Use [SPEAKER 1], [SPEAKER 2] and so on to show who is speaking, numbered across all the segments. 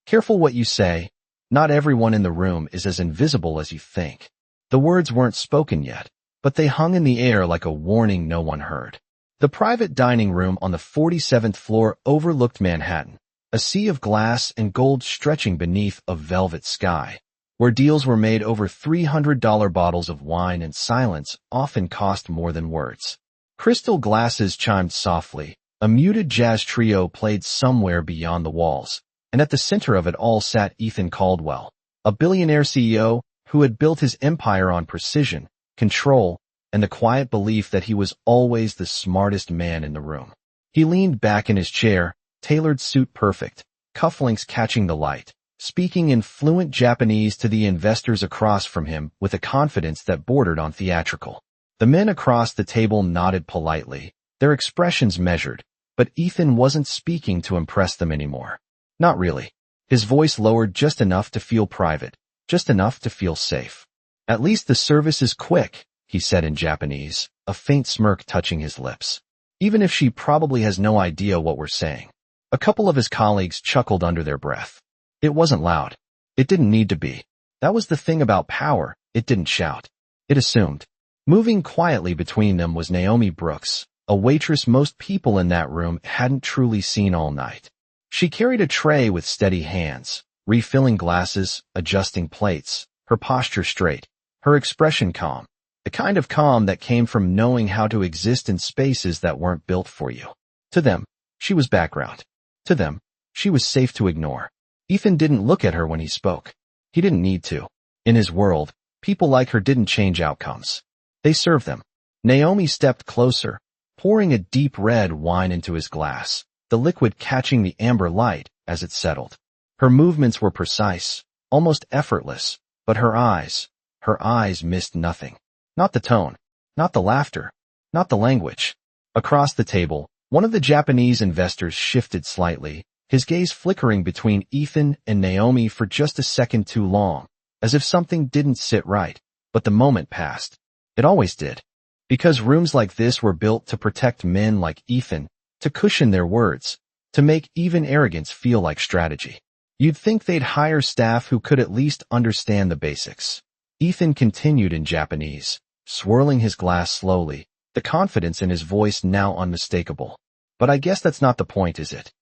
[SPEAKER 1] Careful what you say. Not everyone in the room is as invisible as you think. The words weren't spoken yet, but they hung in the air like a warning no one heard. The private dining room on the 47th floor overlooked Manhattan, a sea of glass and gold stretching beneath a velvet sky, where deals were made over $300 bottles of wine and silence often cost more than words. Crystal glasses chimed softly, a muted jazz trio played somewhere beyond the walls, and at the center of it all sat Ethan Caldwell, a billionaire CEO who had built his empire on precision, control, and the quiet belief that he was always the smartest man in the room. He leaned back in his chair, tailored suit perfect, cufflinks catching the light, speaking in fluent Japanese to the investors across from him with a confidence that bordered on theatrical. The men across the table nodded politely, their expressions measured, but Ethan wasn't speaking to impress them anymore. Not really. His voice lowered just enough to feel private, just enough to feel safe. At least the service is quick, he said in Japanese, a faint smirk touching his lips. Even if she probably has no idea what we're saying. A couple of his colleagues chuckled under their breath. It wasn't loud. It didn't need to be. That was the thing about power, it didn't shout. It assumed. Moving quietly between them was Naomi Brooks, a waitress most people in that room hadn't truly seen all night. She carried a tray with steady hands, refilling glasses, adjusting plates, her posture straight, her expression calm, the kind of calm that came from knowing how to exist in spaces that weren't built for you. To them, she was background. To them, she was safe to ignore. Ethan didn't look at her when he spoke. He didn't need to. In his world, people like her didn't change outcomes. They served them. Naomi stepped closer, pouring a deep red wine into his glass, the liquid catching the amber light as it settled. Her movements were precise, almost effortless, but her eyes missed nothing. Not the tone, not the laughter, not the language. Across the table, one of the Japanese investors shifted slightly, his gaze flickering between Ethan and Naomi for just a second too long, as if something didn't sit right, but the moment passed. It always did. Because rooms like this were built to protect men like Ethan, to cushion their words, to make even arrogance feel like strategy. You'd think they'd hire staff who could at least understand the basics. Ethan continued in Japanese, swirling his glass slowly, the confidence in his voice now unmistakable. But I guess that's not the point, is it?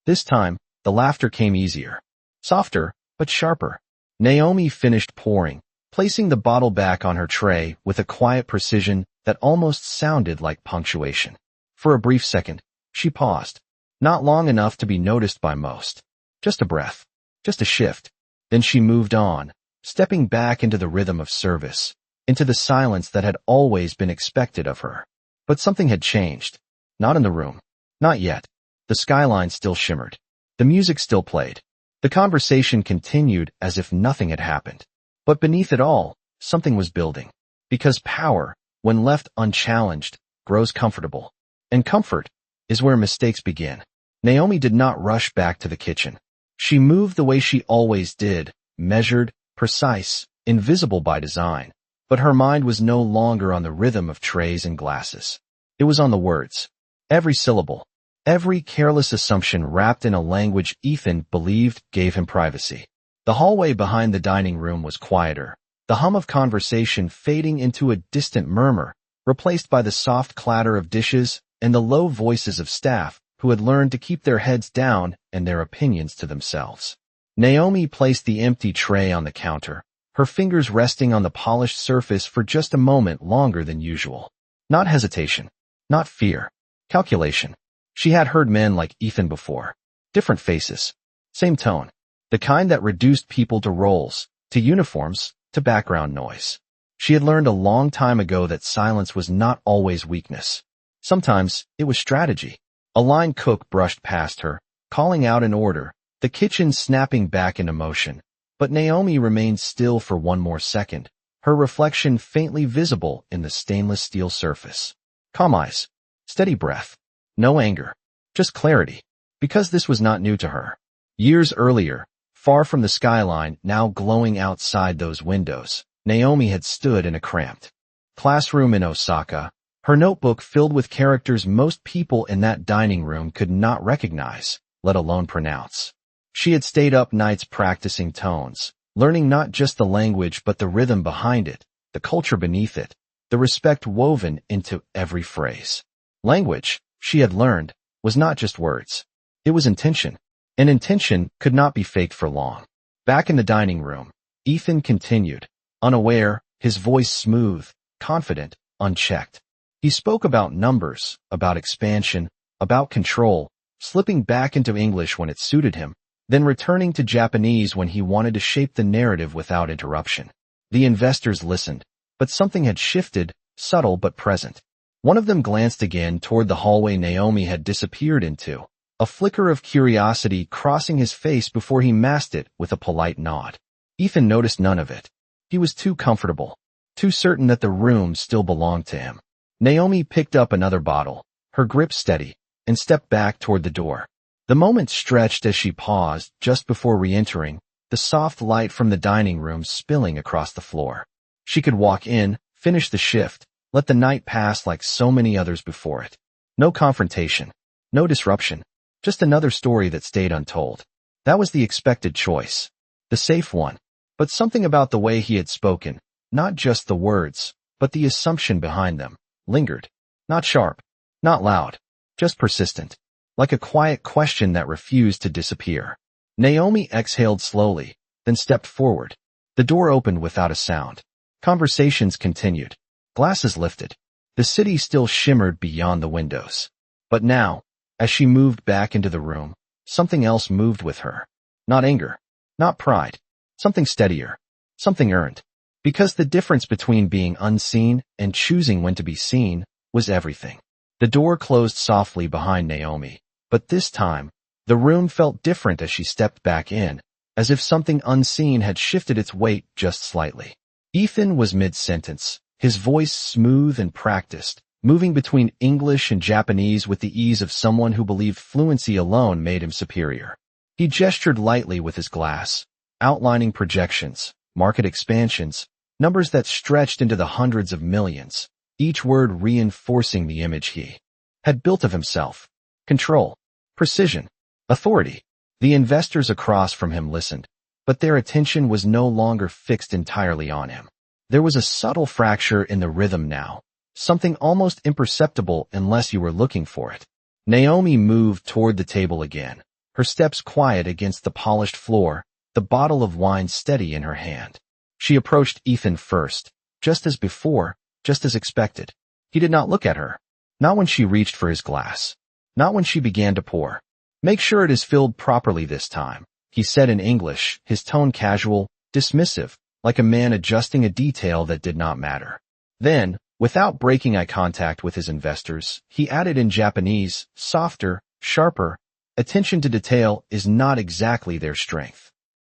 [SPEAKER 1] This time, the laughter came easier. Softer, but sharper. Naomi finished pouring, placing the bottle back on her tray with a quiet precision that almost sounded like punctuation. For a brief second, she paused. Not long enough to be noticed by most. Just a breath. Just a shift. Then she moved on, stepping back into the rhythm of service, into the silence that had always been expected of her. But something had changed. Not in the room. Not yet. The skyline still shimmered. The music still played. The conversation continued as if nothing had happened. But beneath it all, something was building. Because power, when left unchallenged, grows comfortable. And comfort is where mistakes begin. Naomi did not rush back to the kitchen. She moved the way she always did, measured, precise, invisible by design. But her mind was no longer on the rhythm of trays and glasses. It was on the words. Every syllable. Every careless assumption wrapped in a language Ethan believed gave him privacy. The hallway behind the dining room was quieter, the hum of conversation fading into a distant murmur, replaced by the soft clatter of dishes and the low voices of staff who had learned to keep their heads down and their opinions to themselves. Naomi placed the empty tray on the counter, her fingers resting on the polished surface for just a moment longer than usual. Not hesitation, not fear, calculation. She had heard men like Ethan before. Different faces. Same tone. The kind that reduced people to roles, to uniforms, to background noise. She had learned a long time ago that silence was not always weakness. Sometimes it was strategy. A line cook brushed past her, calling out an order, the kitchen snapping back into motion. But Naomi remained still for one more second, her reflection faintly visible in the stainless steel surface. Calm eyes. Steady breath. No anger. Just clarity. Because this was not new to her. Years earlier, far from the skyline now glowing outside those windows, Naomi had stood in a cramped classroom in Osaka, her notebook filled with characters most people in that dining room could not recognize, let alone pronounce. She had stayed up nights practicing tones, learning not just the language but the rhythm behind it, the culture beneath it, the respect woven into every phrase. Language, she had learned, was not just words. It was intention, and intention could not be faked for long. Back in the dining room, Ethan continued, unaware, his voice smooth, confident, unchecked. He spoke about numbers, about expansion, about control, slipping back into English when it suited him, then returning to Japanese when he wanted to shape the narrative without interruption. The investors listened, but something had shifted, subtle but present. One of them glanced again toward the hallway Naomi had disappeared into, a flicker of curiosity crossing his face before he masked it with a polite nod. Ethan noticed none of it. He was too comfortable, too certain that the room still belonged to him. Naomi picked up another bottle, her grip steady, and stepped back toward the door. The moment stretched as she paused just before re-entering, the soft light from the dining room spilling across the floor. She could walk in, finish the shift, let the night pass like so many others before it. No confrontation, no disruption, just another story that stayed untold. That was the expected choice, the safe one. But something about the way he had spoken, not just the words, but the assumption behind them, lingered. Not sharp, not loud, just persistent, like a quiet question that refused to disappear. Naomi exhaled slowly, then stepped forward. The door opened without a sound. Conversations continued. Glasses lifted. The city still shimmered beyond the windows. But now, as she moved back into the room, something else moved with her. Not anger, not pride, something steadier, something earned. Because the difference between being unseen and choosing when to be seen was everything. The door closed softly behind Naomi, but this time, the room felt different as she stepped back in, as if something unseen had shifted its weight just slightly. Ethan was mid-sentence, his voice smooth and practiced, moving between English and Japanese with the ease of someone who believed fluency alone made him superior. He gestured lightly with his glass, outlining projections, market expansions, numbers that stretched into the hundreds of millions, each word reinforcing the image he had built of himself. Control, precision, authority. The investors across from him listened, but their attention was no longer fixed entirely on him. There was a subtle fracture in the rhythm now, something almost imperceptible unless you were looking for it. Naomi moved toward the table again, her steps quiet against the polished floor, the bottle of wine steady in her hand. She approached Ethan first, just as before, just as expected. He did not look at her. Not when she reached for his glass. Not when she began to pour. "Make sure it is filled properly this time," he said in English, his tone casual, dismissive, like a man adjusting a detail that did not matter. Then, without breaking eye contact with his investors, he added in Japanese, softer, sharper, "Attention to detail is not exactly their strength."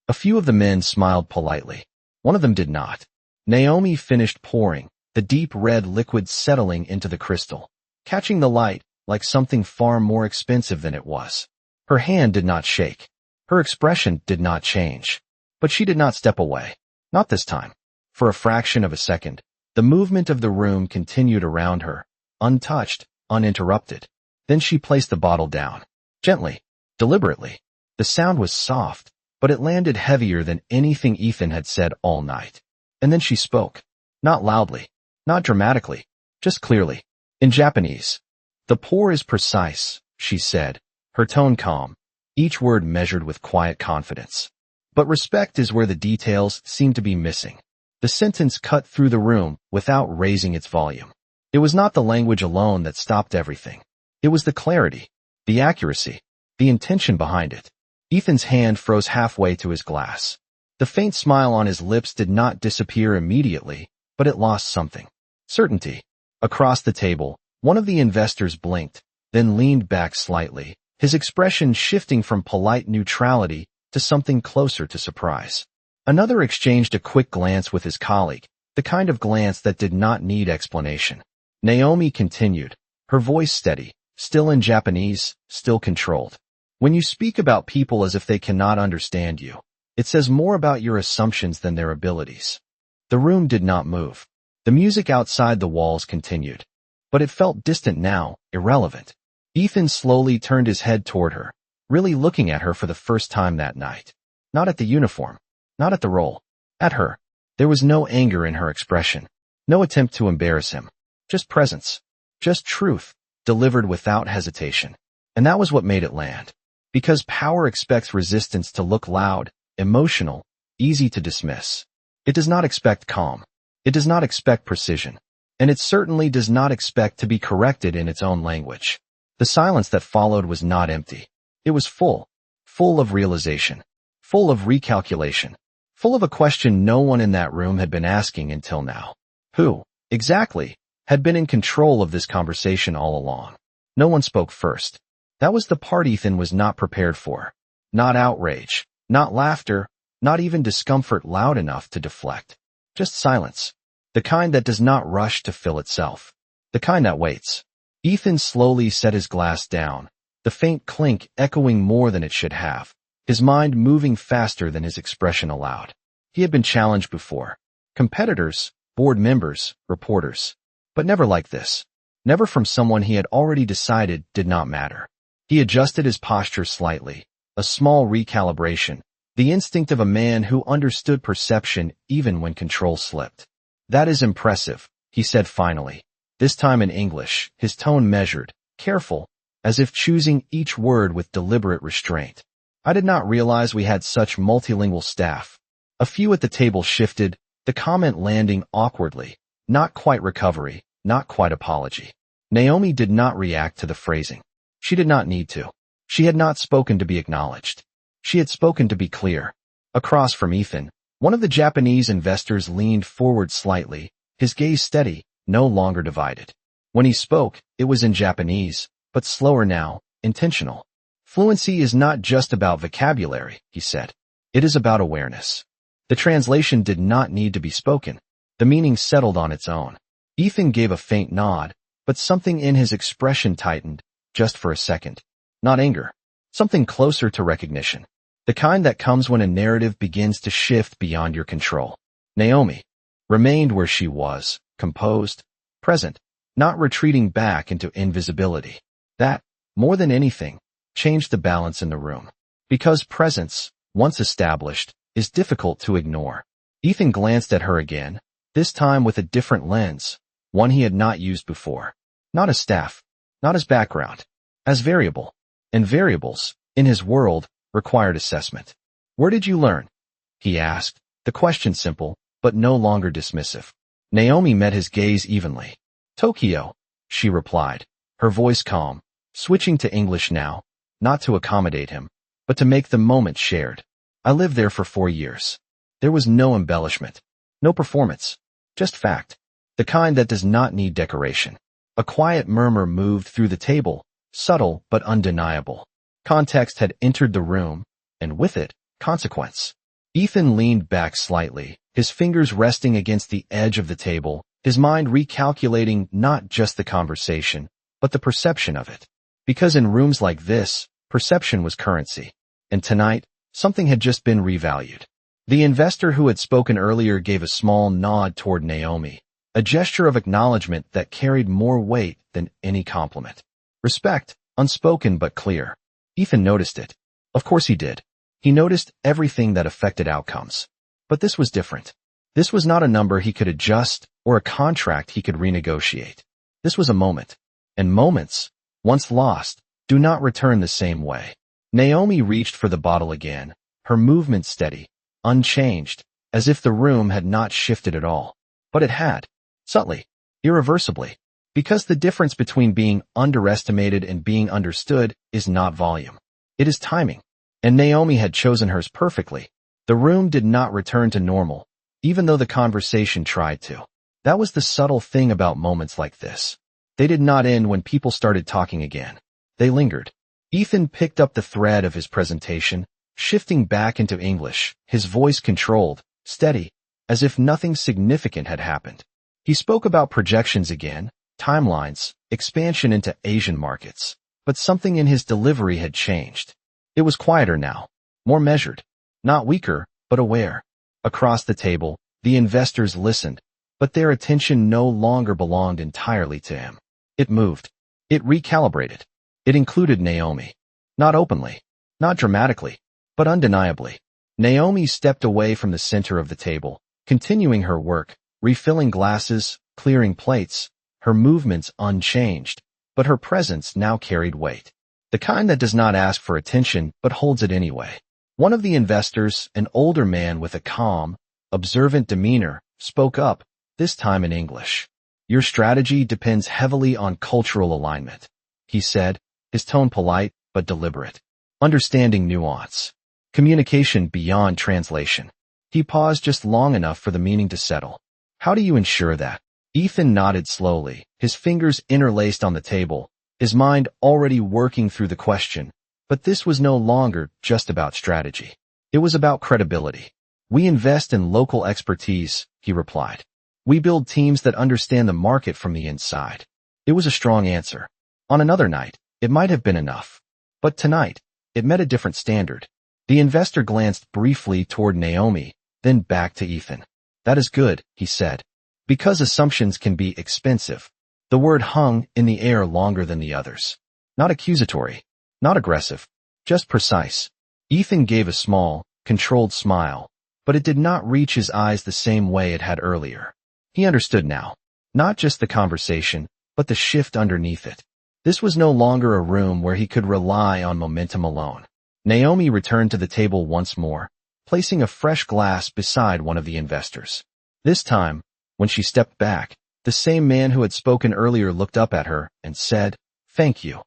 [SPEAKER 1] A few of the men smiled politely. One of them did not. Naomi finished pouring, the deep red liquid settling into the crystal, catching the light like something far more expensive than it was. Her hand did not shake. Her expression did not change. But she did not step away. Not this time. For a fraction of a second, the movement of the room continued around her, untouched, uninterrupted. Then she placed the bottle down. Gently, deliberately. The sound was soft, but it landed heavier than anything Ethan had said all night. And then she spoke. Not loudly, not dramatically, just clearly. In Japanese. "The pour is precise," she said, her tone calm, each word measured with quiet confidence. "But respect is where the details seem to be missing." The sentence cut through the room without raising its volume. It was not the language alone that stopped everything. It was the clarity, the accuracy, the intention behind it. Ethan's hand froze halfway to his glass. The faint smile on his lips did not disappear immediately, but it lost something. Certainty. Across the table, one of the investors blinked, then leaned back slightly, his expression shifting from polite neutrality to something closer to surprise. Another exchanged a quick glance with his colleague, the kind of glance that did not need explanation. Naomi continued, her voice steady, still in Japanese, still controlled. "When you speak about people as if they cannot understand you, it says more about your assumptions than their abilities." The room did not move. The music outside the walls continued. But it felt distant now, irrelevant. Ethan slowly turned his head toward her, really looking at her for the first time that night. Not at the uniform, not at the role, at her. There was no anger in her expression, no attempt to embarrass him, just presence, just truth, delivered without hesitation. And that was what made it land. Because power expects resistance to look loud, emotional, easy to dismiss. It does not expect calm. It does not expect precision. And it certainly does not expect to be corrected in its own language. The silence that followed was not empty. It was full of realization, full of recalculation, full of a question no one in that room had been asking until now. Who, exactly, had been in control of this conversation all along? No one spoke first. That was the part Ethan was not prepared for. Not outrage, not laughter, not even discomfort loud enough to deflect. Just silence. The kind that does not rush to fill itself. The kind that waits. Ethan slowly set his glass down, the faint clink echoing more than it should have, his mind moving faster than his expression allowed. He had been challenged before. Competitors, board members, reporters. But never like this. Never from someone he had already decided did not matter. He adjusted his posture slightly, a small recalibration, the instinct of a man who understood perception even when control slipped. "That is impressive," he said finally, this time in English, his tone measured, careful, as if choosing each word with deliberate restraint. "I did not realize we had such multilingual staff." A few at the table shifted, the comment landing awkwardly, not quite recovery, not quite apology. Naomi did not react to the phrasing. She did not need to. She had not spoken to be acknowledged. She had spoken to be clear. Across from Ethan, one of the Japanese investors leaned forward slightly, his gaze steady, no longer divided. When he spoke, it was in Japanese, but slower now, intentional. "Fluency is not just about vocabulary," he said. "It is about awareness." The translation did not need to be spoken. The meaning settled on its own. Ethan gave a faint nod, but something in his expression tightened, just for a second. Not anger. Something closer to recognition. The kind that comes when a narrative begins to shift beyond your control. Naomi remained where she was, composed, present, not retreating back into invisibility. That, more than anything, changed the balance in the room. Because presence, once established, is difficult to ignore. Ethan glanced at her again, this time with a different lens, one he had not used before. Not as staff, not as background, as variable. And variables, in his world, required assessment. "Where did you learn?" he asked, the question simple, but no longer dismissive. Naomi met his gaze evenly. "Tokyo," she replied, her voice calm, switching to English now, not to accommodate him, but to make the moment shared. "I lived there for 4 years. There was no embellishment, no performance, just fact. The kind that does not need decoration." A quiet murmur moved through the table, subtle but undeniable. Context had entered the room, and with it, consequence. Ethan leaned back slightly, his fingers resting against the edge of the table, his mind recalculating not just the conversation, but the perception of it. Because in rooms like this, perception was currency. And tonight, something had just been revalued. The investor who had spoken earlier gave a small nod toward Naomi, a gesture of acknowledgement that carried more weight than any compliment. Respect, unspoken but clear. Ethan noticed it. Of course he did. He noticed everything that affected outcomes. But this was different. This was not a number he could adjust or a contract he could renegotiate. This was a moment. And moments, once lost, do not return the same way. Naomi reached for the bottle again, her movement steady, unchanged, as if the room had not shifted at all. But it had. Subtly. Irreversibly. Because the difference between being underestimated and being understood is not volume. It is timing. And Naomi had chosen hers perfectly. The room did not return to normal, even though the conversation tried to. That was the subtle thing about moments like this. They did not end when people started talking again. They lingered. Ethan picked up the thread of his presentation, shifting back into English, his voice controlled, steady, as if nothing significant had happened. He spoke about projections again, timelines, expansion into Asian markets, but something in his delivery had changed. It was quieter now, more measured, not weaker, but aware. Across the table, the investors listened, but their attention no longer belonged entirely to him. It moved. It recalibrated. It included Naomi. Not openly, Not dramatically, but undeniably. Naomi stepped away from the center of the table, continuing her work, refilling glasses, clearing plates, her movements unchanged, but her presence now carried weight. The kind that does not ask for attention but holds it anyway. One of the investors, an older man with a calm, observant demeanor, spoke up, this time in English. Your strategy depends heavily on cultural alignment, he said, his tone polite but deliberate. Understanding nuance. Communication beyond translation. He paused just long enough for the meaning to settle. How do you ensure that? Ethan nodded slowly, his fingers interlaced on the table, his mind already working through the question. But this was no longer just about strategy. It was about credibility. We invest in local expertise, he replied. We build teams that understand the market from the inside. It was a strong answer. On another night, it might have been enough. But tonight, it met a different standard. The investor glanced briefly toward Naomi, then back to Ethan. That is good, he said. Because assumptions can be expensive. The word hung in the air longer than the others. Not accusatory, not aggressive, just precise. Ethan gave a small, controlled smile, but it did not reach his eyes the same way it had earlier. He understood now. Not just the conversation, but the shift underneath it. This was no longer a room where he could rely on momentum alone. Naomi returned to the table once more, placing a fresh glass beside one of the investors. This time, when she stepped back, the same man who had spoken earlier looked up at her and said, "Thank you."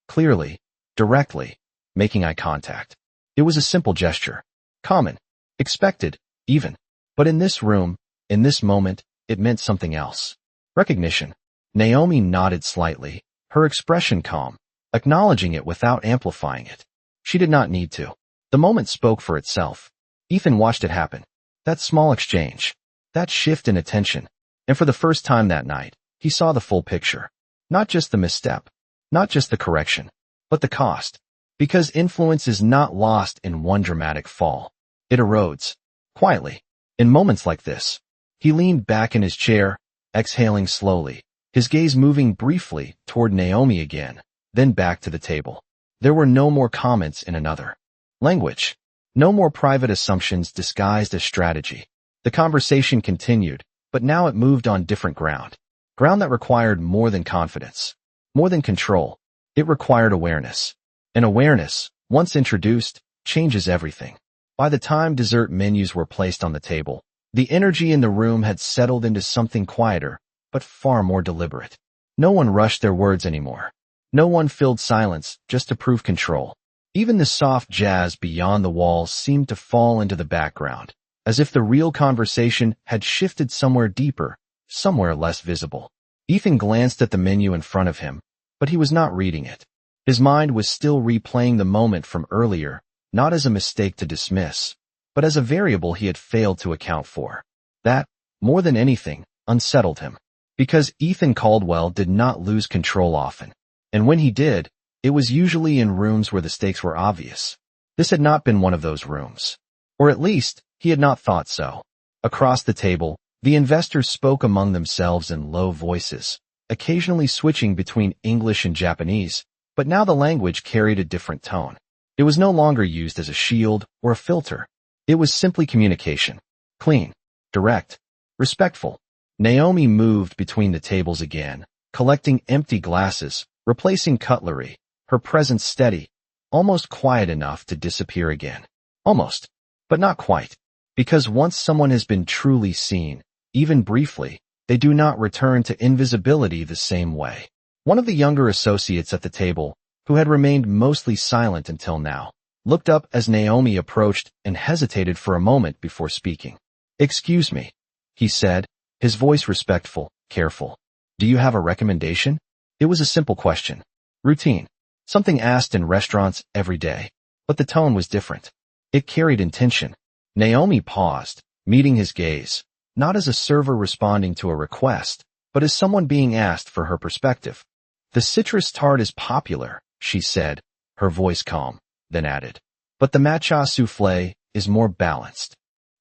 [SPEAKER 1] Clearly, directly, making eye contact. It was a simple gesture. Common. Expected, even. But in this room, in this moment, it meant something else. Recognition. Naomi nodded slightly, her expression calm, acknowledging it without amplifying it. She did not need to. The moment spoke for itself. Ethan watched it happen. That small exchange. That shift in attention. And for the first time that night, he saw the full picture. Not just the misstep. Not just the correction. But the cost. Because influence is not lost in one dramatic fall. It erodes. Quietly. In moments like this. He leaned back in his chair, exhaling slowly, his gaze moving briefly toward Naomi again, then back to the table. There were no more comments in another language. No more private assumptions disguised as strategy. The conversation continued, but now it moved on different ground. Ground that required more than confidence. More than control. It required awareness. And awareness, once introduced, changes everything. By the time dessert menus were placed on the table, the energy in the room had settled into something quieter, but far more deliberate. No one rushed their words anymore. No one filled silence just to prove control. Even the soft jazz beyond the walls seemed to fall into the background, as if the real conversation had shifted somewhere deeper, somewhere less visible. Ethan glanced at the menu in front of him, but he was not reading it. His mind was still replaying the moment from earlier, not as a mistake to dismiss, but as a variable he had failed to account for. That, more than anything, unsettled him. Because Ethan Caldwell did not lose control often. And when he did, it was usually in rooms where the stakes were obvious. This had not been one of those rooms. Or at least, he had not thought so. Across the table, the investors spoke among themselves in low voices, occasionally switching between English and Japanese, but now the language carried a different tone. It was no longer used as a shield or a filter. It was simply communication. Clean, direct, respectful. Naomi moved between the tables again, collecting empty glasses, replacing cutlery, her presence steady, almost quiet enough to disappear again. Almost, but not quite. Because once someone has been truly seen, even briefly, they do not return to invisibility the same way. One of the younger associates at the table, who had remained mostly silent until now, looked up as Naomi approached and hesitated for a moment before speaking. "Excuse me," he said, his voice respectful, careful. "Do you have a recommendation?" It was a simple question. Routine. Something asked in restaurants every day. But the tone was different. It carried intention. Naomi paused, meeting his gaze, not as a server responding to a request, but as someone being asked for her perspective. "The citrus tart is popular," she said, her voice calm, then added. "But the matcha soufflé is more balanced."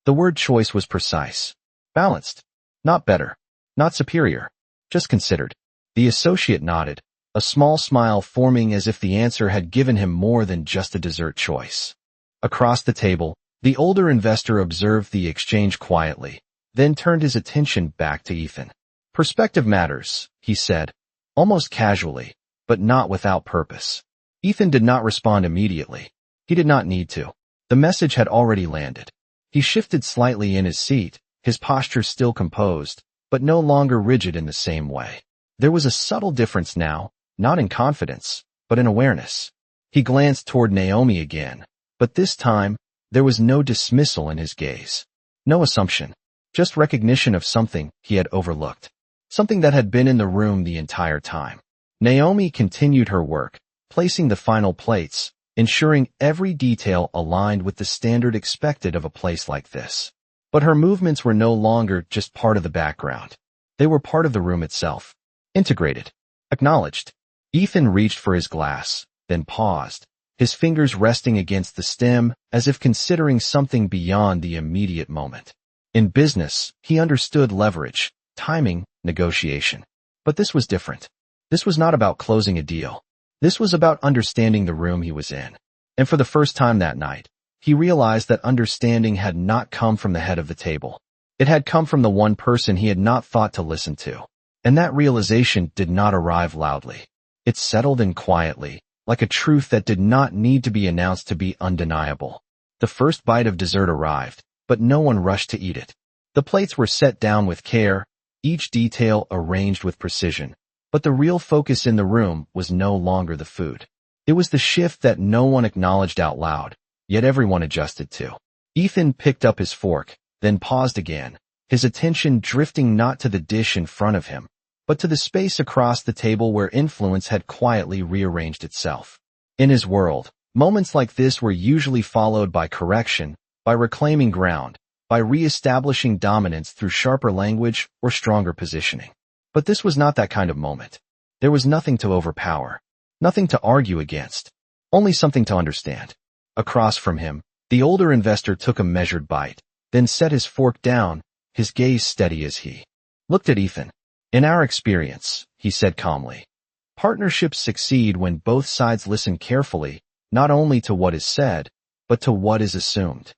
[SPEAKER 1] The word choice was precise. Balanced. Not better. Not superior. Just considered. The associate nodded, a small smile forming as if the answer had given him more than just a dessert choice. Across the table, the older investor observed the exchange quietly, then turned his attention back to Ethan. "Perspective matters," he said, almost casually, but not without purpose. Ethan did not respond immediately. He did not need to. The message had already landed. He shifted slightly in his seat, his posture still composed, but no longer rigid in the same way. There was a subtle difference now, not in confidence, but in awareness. He glanced toward Naomi again, but this time, there was no dismissal in his gaze. No assumption, just recognition of something he had overlooked. Something that had been in the room the entire time. Naomi continued her work, placing the final plates, ensuring every detail aligned with the standard expected of a place like this. But her movements were no longer just part of the background. They were part of the room itself. Integrated. Acknowledged. Ethan reached for his glass, then paused, his fingers resting against the stem as if considering something beyond the immediate moment. In business, he understood leverage, timing, negotiation. But this was different. This was not about closing a deal. This was about understanding the room he was in. And for the first time that night, he realized that understanding had not come from the head of the table. It had come from the one person he had not thought to listen to. And that realization did not arrive loudly. It settled in quietly, like a truth that did not need to be announced to be undeniable. The first bite of dessert arrived, but no one rushed to eat it. The plates were set down with care, each detail arranged with precision. But the real focus in the room was no longer the food. It was the shift that no one acknowledged out loud, yet everyone adjusted to. Ethan picked up his fork, then paused again, his attention drifting not to the dish in front of him, but to the space across the table where influence had quietly rearranged itself. In his world, moments like this were usually followed by correction, by reclaiming ground, by re-establishing dominance through sharper language or stronger positioning. But this was not that kind of moment. There was nothing to overpower, nothing to argue against, only something to understand. Across from him, the older investor took a measured bite, then set his fork down, his gaze steady as he looked at Ethan. "In our experience," he said calmly, "partnerships succeed when both sides listen carefully, not only to what is said, but to what is assumed."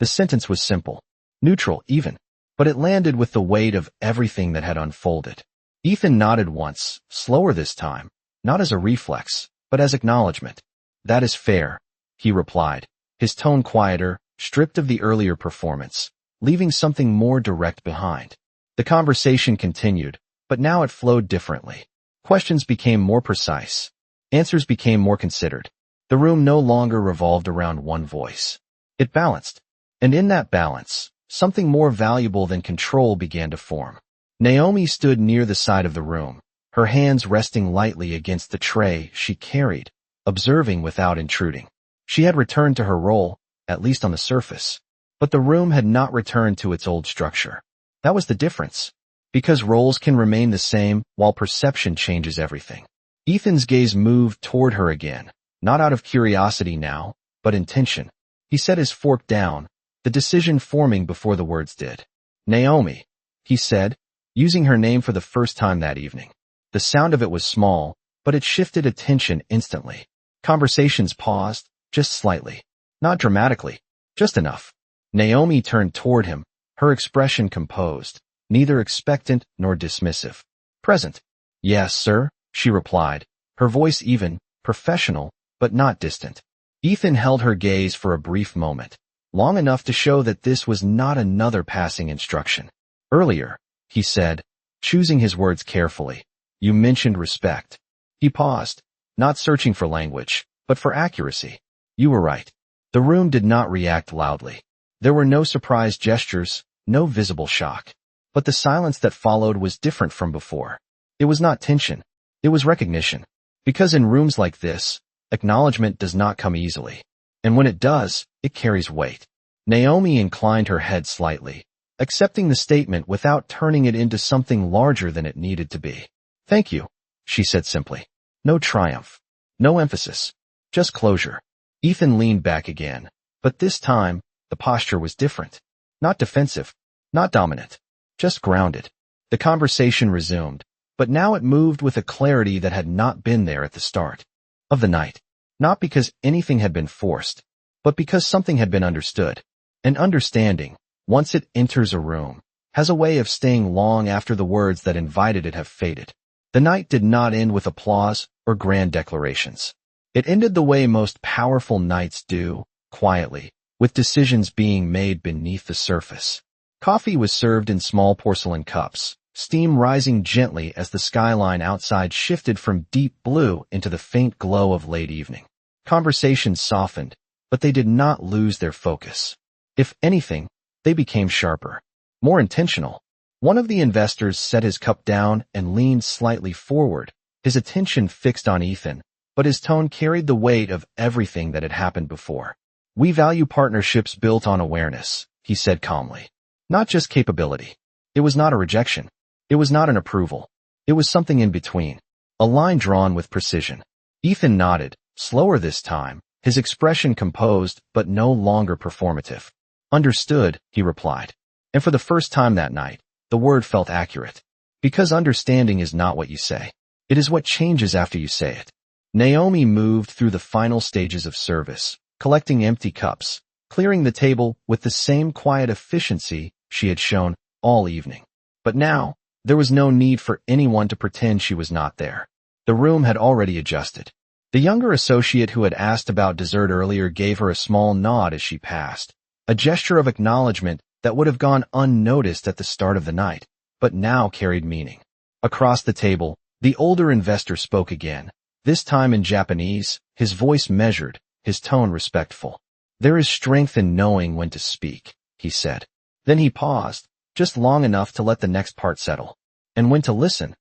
[SPEAKER 1] The sentence was simple, neutral even, but it landed with the weight of everything that had unfolded. Ethan nodded once, slower this time, not as a reflex, but as acknowledgement. "That is fair," he replied, his tone quieter, stripped of the earlier performance, leaving something more direct behind. The conversation continued, but now it flowed differently. Questions became more precise. Answers became more considered. The room no longer revolved around one voice. It balanced. And in that balance, something more valuable than control began to form. Naomi stood near the side of the room, her hands resting lightly against the tray she carried, observing without intruding. She had returned to her role, at least on the surface, but the room had not returned to its old structure. That was the difference, because roles can remain the same while perception changes everything. Ethan's gaze moved toward her again, not out of curiosity now, but intention. He set his fork down, the decision forming before the words did. "Naomi," he said, using her name for the first time that evening. The sound of it was small, but it shifted attention instantly. Conversations paused, just slightly. Not dramatically, just enough. Naomi turned toward him, her expression composed, neither expectant nor dismissive. "Present." "Yes, sir," she replied, her voice even, professional, but not distant. Ethan held her gaze for a brief moment, long enough to show that this was not another passing instruction. "Earlier," he said, choosing his words carefully, "you mentioned respect." He paused, not searching for language, but for accuracy. "You were right." The room did not react loudly. There were no surprise gestures, no visible shock. But the silence that followed was different from before. It was not tension. It was recognition. Because in rooms like this, acknowledgement does not come easily. And when it does, it carries weight. Naomi inclined her head slightly, accepting the statement without turning it into something larger than it needed to be. "Thank you," she said simply. No triumph. No emphasis. Just closure. Ethan leaned back again, but this time, the posture was different. Not defensive. Not dominant. Just grounded. The conversation resumed, but now it moved with a clarity that had not been there at the start of the night. Not because anything had been forced, but because something had been understood. And understanding, once it enters a room, has a way of staying long after the words that invited it have faded. The night did not end with applause or grand declarations. It ended the way most powerful nights do, quietly, with decisions being made beneath the surface. Coffee was served in small porcelain cups, steam rising gently as the skyline outside shifted from deep blue into the faint glow of late evening. Conversations softened, but they did not lose their focus. If anything, they became sharper, more intentional. One of the investors set his cup down and leaned slightly forward, his attention fixed on Ethan, but his tone carried the weight of everything that had happened before. "We value partnerships built on awareness," he said calmly. "Not just capability." It was not a rejection. It was not an approval. It was something in between. A line drawn with precision. Ethan nodded, slower this time, his expression composed but no longer performative. "Understood," he replied. And for the first time that night, the word felt accurate. Because understanding is not what you say. It is what changes after you say it. Naomi moved through the final stages of service, collecting empty cups, clearing the table with the same quiet efficiency she had shown all evening. But now, there was no need for anyone to pretend she was not there. The room had already adjusted. The younger associate who had asked about dessert earlier gave her a small nod as she passed, a gesture of acknowledgement that would have gone unnoticed at the start of the night, but now carried meaning. Across the table, the older investor spoke again, this time in Japanese, his voice measured, his tone respectful. "There is strength in knowing when to speak," he said. Then he paused, just long enough to let the next part settle. "And when to listen."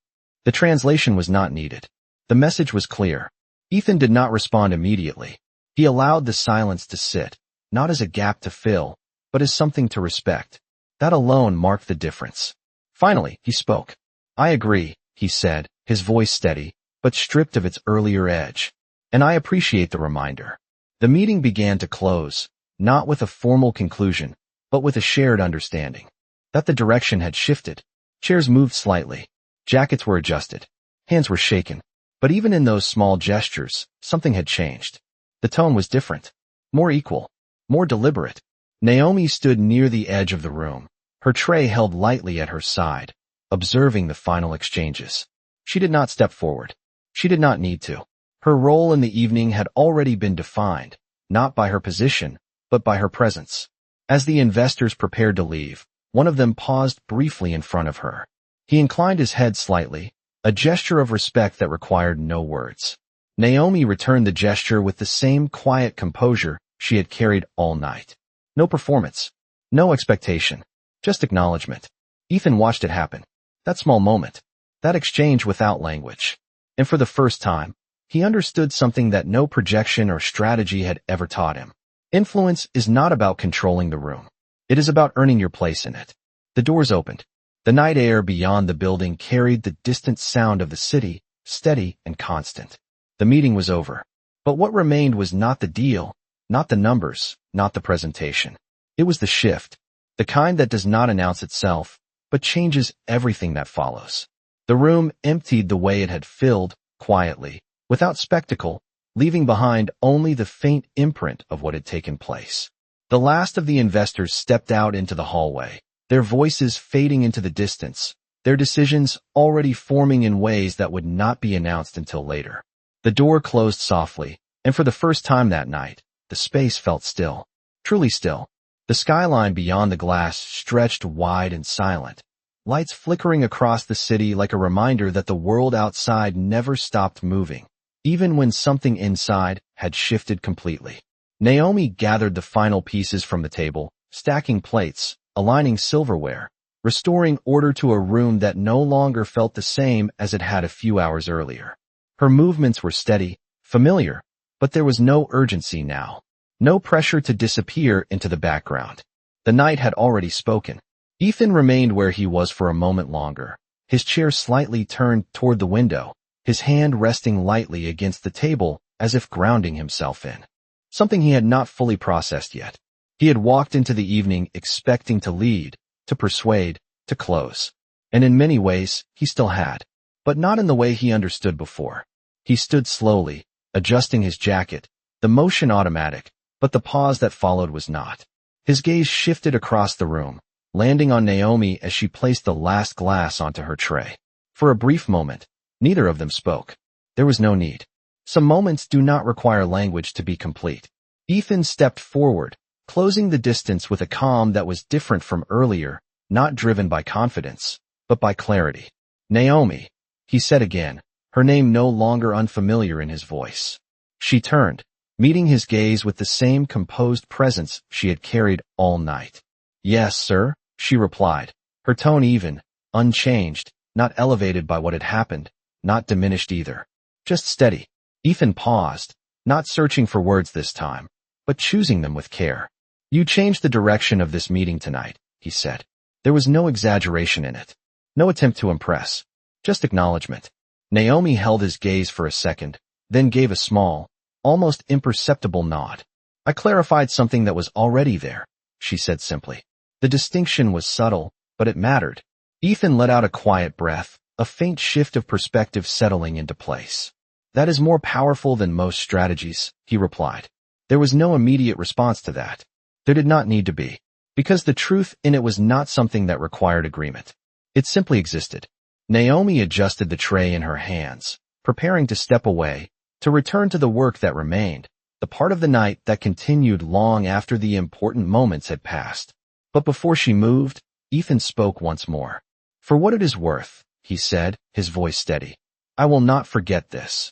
[SPEAKER 1] The translation was not needed. The message was clear. Ethan did not respond immediately. He allowed the silence to sit, not as a gap to fill, but as something to respect. That alone marked the difference. Finally, he spoke. "I agree," he said, his voice steady, but stripped of its earlier edge. "And I appreciate the reminder." The meeting began to close, not with a formal conclusion, but with a shared understanding that the direction had shifted. Chairs moved slightly. Jackets were adjusted. Hands were shaken. But even in those small gestures, something had changed. The tone was different. More equal. More deliberate. Naomi stood near the edge of the room, her tray held lightly at her side, observing the final exchanges. She did not step forward. She did not need to. Her role in the evening had already been defined, not by her position, but by her presence. As the investors prepared to leave, one of them paused briefly in front of her. He inclined his head slightly, a gesture of respect that required no words. Naomi returned the gesture with the same quiet composure she had carried all night. No performance. No expectation. Just acknowledgement. Ethan watched it happen. That small moment. That exchange without language. And for the first time, he understood something that no projection or strategy had ever taught him. Influence is not about controlling the room. It is about earning your place in it. The doors opened. The night air beyond the building carried the distant sound of the city, steady and constant. The meeting was over. But what remained was not the deal, not the numbers, not the presentation. It was the shift, the kind that does not announce itself, but changes everything that follows. The room emptied the way it had filled, quietly, without spectacle, leaving behind only the faint imprint of what had taken place. The last of the investors stepped out into the hallway, their voices fading into the distance, their decisions already forming in ways that would not be announced until later. The door closed softly, and for the first time that night, the space felt still, truly still. The skyline beyond the glass stretched wide and silent, lights flickering across the city like a reminder that the world outside never stopped moving, even when something inside had shifted completely. Naomi gathered the final pieces from the table, stacking plates, aligning silverware, restoring order to a room that no longer felt the same as it had a few hours earlier. Her movements were steady, familiar, but there was no urgency now. No pressure to disappear into the background. The night had already spoken. Ethan remained where he was for a moment longer, his chair slightly turned toward the window, his hand resting lightly against the table as if grounding himself in something he had not fully processed yet. He had walked into the evening expecting to lead, to persuade, to close. And in many ways, he still had. but not in the way he understood before. He stood slowly, adjusting his jacket, the motion automatic, but the pause that followed was not. His gaze shifted across the room, landing on Naomi as she placed the last glass onto her tray. For a brief moment, neither of them spoke. There was no need. Some moments do not require language to be complete. Ethan stepped forward, closing the distance with a calm that was different from earlier, not driven by confidence, but by clarity. Naomi, he said again, her name no longer unfamiliar in his voice. She turned, meeting his gaze with the same composed presence she had carried all night. Yes, sir, she replied, her tone even, unchanged, not elevated by what had happened, not diminished either. Just steady. Ethan paused, not searching for words this time, but choosing them with care. You changed the direction of this meeting tonight, he said. There was no exaggeration in it. No attempt to impress. Just acknowledgement. Naomi held his gaze for a second, then gave a small, almost imperceptible nod. I clarified something that was already there, she said simply. The distinction was subtle, but it mattered. Ethan let out a quiet breath, a faint shift of perspective settling into place. That is more powerful than most strategies, he replied. There was no immediate response to that. There did not need to be, because the truth in it was not something that required agreement. It simply existed. Naomi adjusted the tray in her hands, preparing to step away, to return to the work that remained, the part of the night that continued long after the important moments had passed. But before she moved, Ethan spoke once more. For what it is worth, he said, his voice steady, I will not forget this.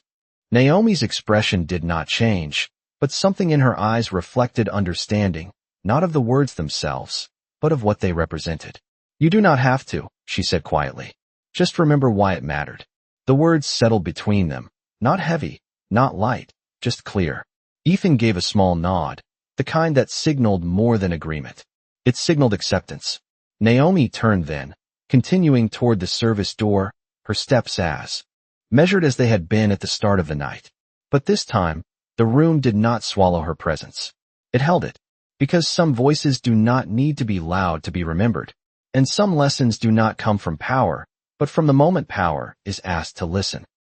[SPEAKER 1] Naomi's expression did not change, but something in her eyes reflected understanding, not of the words themselves, but of what they represented. You do not have to, she said quietly. Just remember why it mattered. The words settled between them, not heavy, not light, just clear. Ethan gave a small nod, the kind that signaled more than agreement. It signaled acceptance. Naomi turned then, continuing toward the service door, her steps measured as they had been at the start of the night. But this time, the room did not swallow her presence. It held it, because some voices do not need to be loud to be remembered, and some lessons do not come from power, but from the moment power is asked to listen.